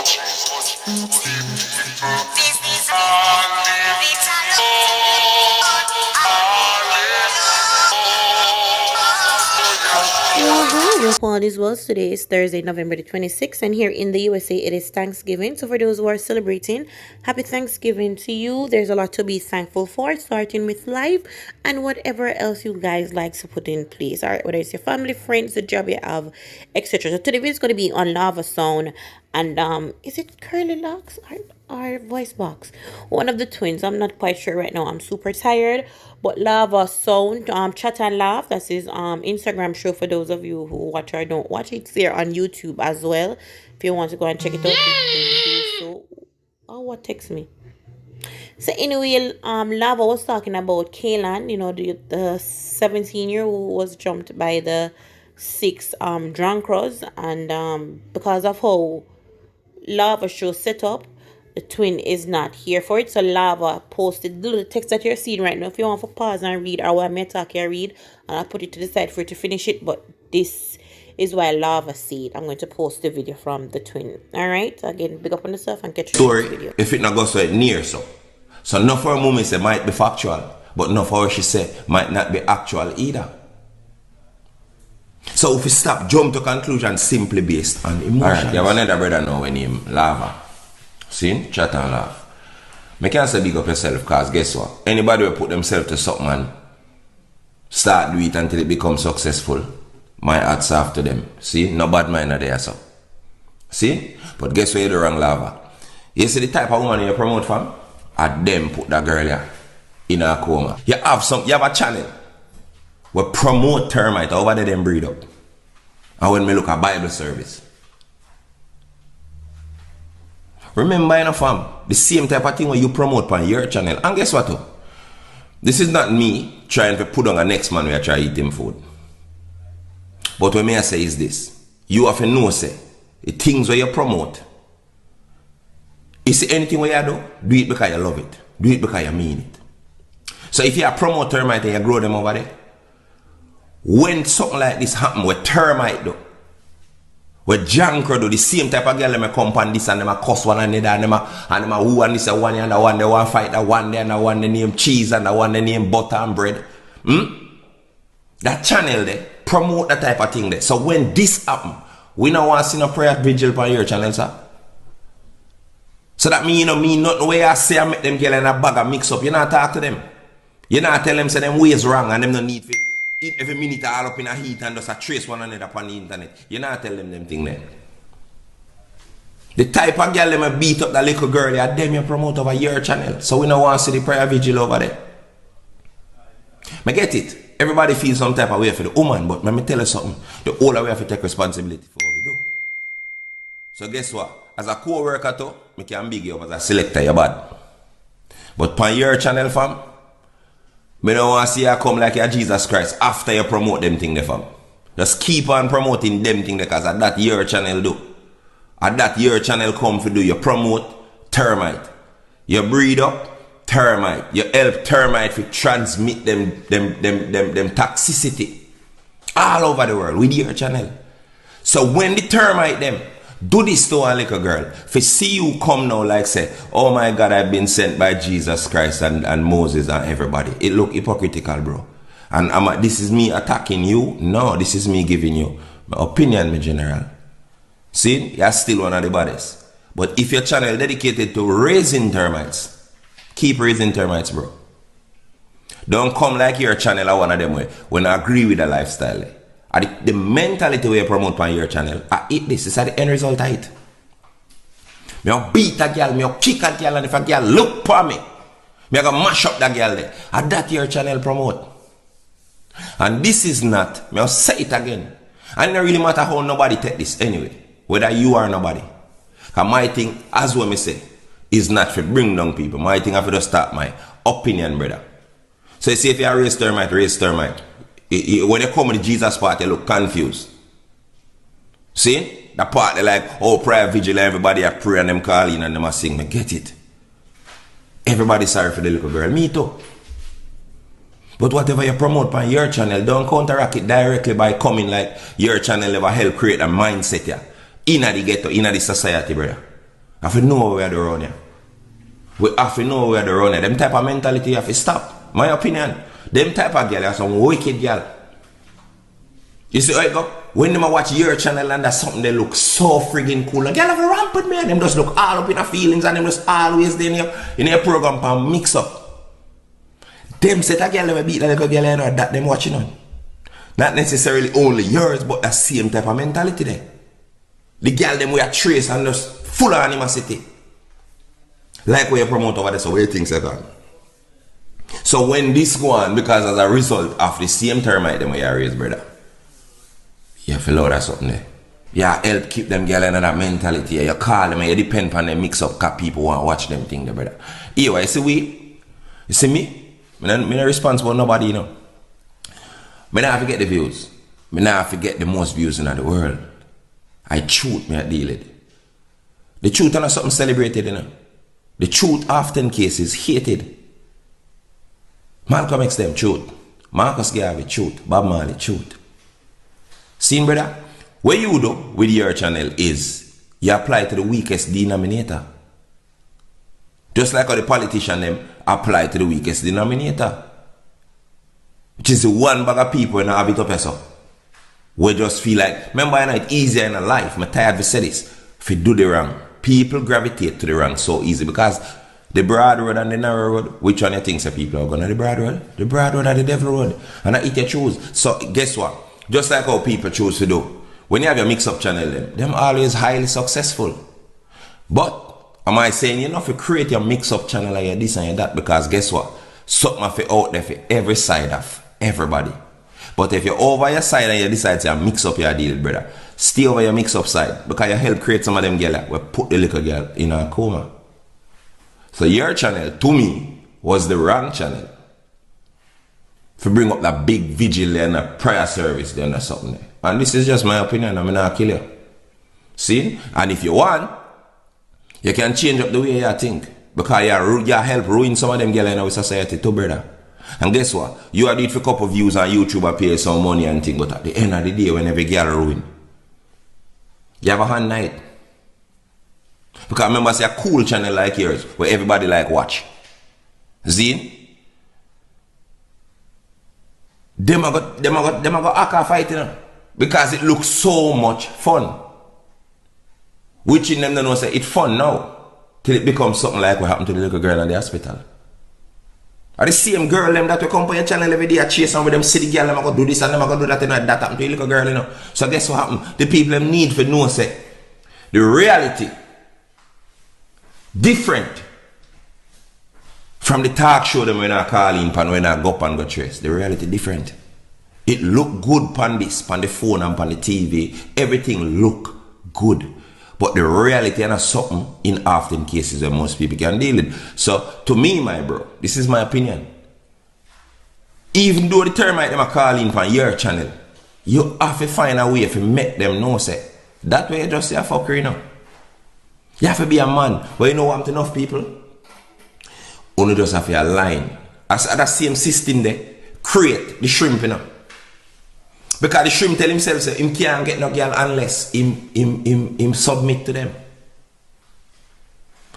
Hope all is well. Today is Thursday, November the 26th, and here in the USA it is Thanksgiving. So for those who are celebrating, happy Thanksgiving to you. There's a lot to be thankful for, starting with life and whatever else you guys like to put in place. All right, whether it's your family, friends, the job you have, etc. So today is going to be on LAVASOUND, and is it Curly Locks or Voice Box? One of the twins. I'm not quite sure right now. I'm super tired. But LAVASOUND, Chat and Laugh, that's his Instagram show for those of you who watch or don't watch. It's there on YouTube as well. If you want to go and check it out, you can do so. Oh, what text me? So anyway, Lava was talking about KAYLAN, you know, the 17-year who was jumped by the 6 drunkers, and because of how Lava show set up, the twin is not here for it. So Lava posted the little text that you're seeing right now. If you want to pause and read, or while me talk, you read, and I'll put it to the side for you to finish it. But this is why Lava said I'm going to post the video from the twin. All right, again, big up on yourself and catch you in the video. If it not goes so it near so not for a moment say might be factual, but not for what she said might not be actual either. So if we stop jump to conclusion simply based on emotions. Alright, you have another brother now when him Lava. See? Chat and laugh. I can't say big up yourself, because guess what? Anybody will put themselves to something and start do it until it becomes successful, my hats off to them. See? No bad mind are there, so. See? But guess what you do wrong, Lava? You see the type of woman you promote from? At them put that girl here in a coma. You have a channel where promote termite over there them breed up. And when me look at Bible service. Remember, you know, fam, the same type of thing when you promote on your channel. And guess what? This is not me trying to put on a next man where I try to eat him food. But what I say is this. You have to know, say, the things where you promote. You see anything where you do it because you love it. Do it because you mean it. So if you are promote termite and you grow them over there, when something like this happen with termite though, with Jankro do the same type of girl them come on this and them a cuss one another and them a who and this a one and the one they want fight the one there and the one they name cheese and the one they name butter and bread. That channel there promote that type of thing there. So when this happen, we don't want to see no prayer vigil on your channel, sir. So that mean you know mean nothing where I say I make them girl in a bag and mix up. You not talk to them. You not tell them say them ways wrong and them no need for it every minute all up in a heat and just a trace one another upon the internet. You not tell them thing there. The type of girl them beat up that little girl, you them you promote over your channel. So we don't want to see the prayer vigil over there. I get it. Everybody feels some type of way for the woman, but let me tell you something. The older we have to take responsibility for what we do. So guess what? As a co-worker too, I can big you up as a selector, you're bad. But on your channel, fam, I don't want to see you come like a Jesus Christ after you promote them thing there, fam. Just keep on promoting them thing because at that your channel do. At that your channel come for do. You promote termite. You breed up termite. You help termite to transmit them toxicity all over the world with your channel. So when the termite them do this to a little girl, if see you come now like say, oh my God, I've been sent by Jesus Christ and Moses and everybody. It look hypocritical, bro. And this is me attacking you? No, this is me giving you my opinion, my general. See, you're still one of the baddest. But if your channel dedicated to raising termites, keep raising termites, bro. Don't come like your channel are one of them way when I agree with the lifestyle. The mentality where you promote on your channel, I eat this. It's the end result I eat. I beat a girl, I kick a girl, and if a girl look for me, I go mash up that girl there. And that your channel promote. And this is not, I'll say it again. And it don't really matter how nobody take this anyway. Whether you are nobody. Because my thing, as what I say, is not to bring down people. My thing I have to just start my opinion, brother. So you see if you are raise termite, raise termite. When you come to the Jesus part, you look confused. See? The part they like, oh, prayer vigil, everybody a pray and them call in and them a sing. I get it. Everybody sorry for the little girl. Me too. But whatever you promote on your channel, don't counteract it directly by coming like your channel ever help create a mindset here. In the ghetto, in the society, brother. I have to know where they're running. We have to know where they're running. Them type of mentality you have to stop. My opinion. Them type of girl are some wicked girl. You see how it go? When them watch your channel and that's something they look so friggin' cool. And girl have a rampant man. Them just look all up in their feelings and them just always there in your program and mix up. Them set a girl beat like a girl you know that them watching on. Not necessarily only yours, but the same type of mentality there. The girl them we are trace and just full of animosity. Like where you promote over there, so where things are gone. So when this go on, because as a result of the same termite them we are raised, brother, you have to load that something there. You help keep them girl in that mentality. You call them and you depend on them mix up cause people want to watch them thing there, brother. Anyway, you see me? I'm not responsible for nobody, you know. I don't forget the views. I don't forget the most views in the world. I truth me I deal with. The truth is not something celebrated, you know. The truth often cases hated. Malcolm X them truth. Marcus Garvey truth. Bob Marley truth. See, brother? What you do with your channel is you apply to the weakest denominator. Just like how the politician them apply to the weakest denominator. Which is the one bag of people and have it up yourself. We just feel like, remember I know it's easier in a life. I'm tired of say this. If you do the wrong, people gravitate to the wrong so easy because the broad road and the narrow road, which one you think say people are going to the broad road? The broad road and the devil road. And I eat your choose. So guess what? Just like how people choose to do. When you have your mix-up channel, them always highly successful. But am I saying you know if you create your mix-up channel like this and that because guess what? Something for out there for every side of everybody. But if you're over your side and you decide to mix up your deal, brother, stay over your mix-up side because you help create some of them girl will put the little girl in a coma. So your channel, to me, was the wrong channel. To bring up that big vigil and a prayer service then or something there. And this is just my opinion, I'm not kill you. See? And if you want, you can change up the way you think. Because you help ruin some of them girl in our society too, brother. And guess what? You are doing for a couple of views on YouTube and pay some money and thing, but at the end of the day, when every girl ruin, you have a hand night. Because remember, it's a cool channel like yours, where everybody like watch. See? Them are go act a fight, you know? Because it looks so much fun. Which in them don't know say it's fun now. Till it becomes something like what happened to the little girl in the hospital. Are the same girl them that will come on your channel every day and chase on with them city girl them are gonna do this and them are gonna do that and that happened to a little girl, you know. So guess what happened? The people them need to know say the reality different from the talk show them when I call in pan when I go up and go trace. The reality different. It look good pan this, pan the phone and pan the TV. Everything look good. But the reality is something in often cases that most people can deal with. So, to me, my bro, this is my opinion. Even though the termite them are calling from your channel, you have to find a way to make them know, say, that way you just say a fucker, you know. You have to be a man. But you know what enough people? Only just have to align. As that same system there, create the shrimp, you know. Because the shrimp tell himself say him can't get no girl unless him submit to them.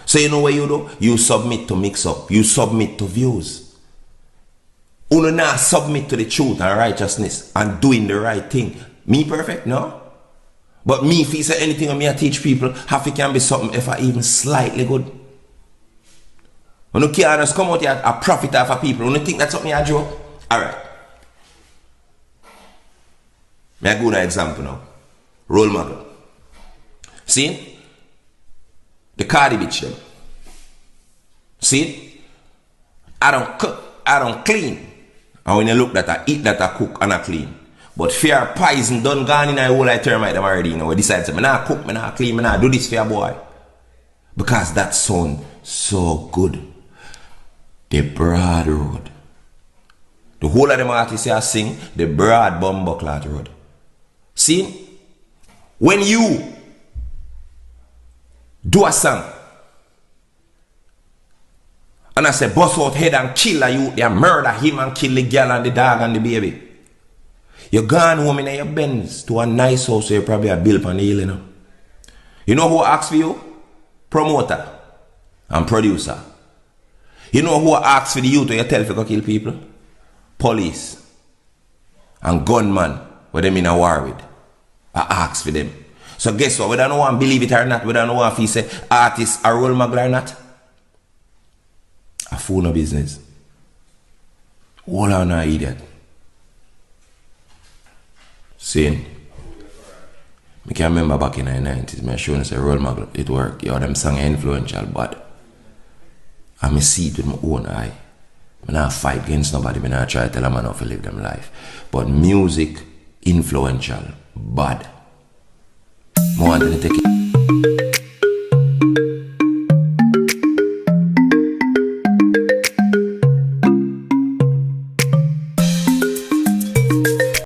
So you know what you do? You submit to mix up. You submit to views. You not submit to the truth and righteousness and doing the right thing. Me perfect? No. But me if you say anything on me I teach people, half it can be something if I even slightly good. When you can't just come out here and profit off of people, when you think that's something I joke, alright. May I give you an example now? Role model. See? The Cardi bitch them. See? I don't cook, I don't clean. And when you look that I eat that I cook and I clean. But fear poison done gone in a whole I termite them already, you know. We decide to say, I not cook, I not clean, I not do this for a boy. Because that sound so good. The broad road. The whole of them artists here sing the broad bumbuckler road. See, when you do a song and I say bust out head and kill a youth, they murder him and kill the girl and the dog and the baby. You gone home in your Benz to a nice house, so you probably a bill on the hill, you know. You know who asks for you? promoter, and producer. You know who asks for the youth when you tell if you go kill people? Police and gunman, what them in a war with. I ask for them. So guess what? We don't know one believe it or not. We don't know if he say artists are role model or not. A fool no business. All on an idiot. Saying, I can remember back in the 90s, I showing us a role model, it worked. Yo, them song influential, but I see it with my own eye. I not fight against nobody, I not try to tell them how to live them life. But music, influential, bad. I want to take it.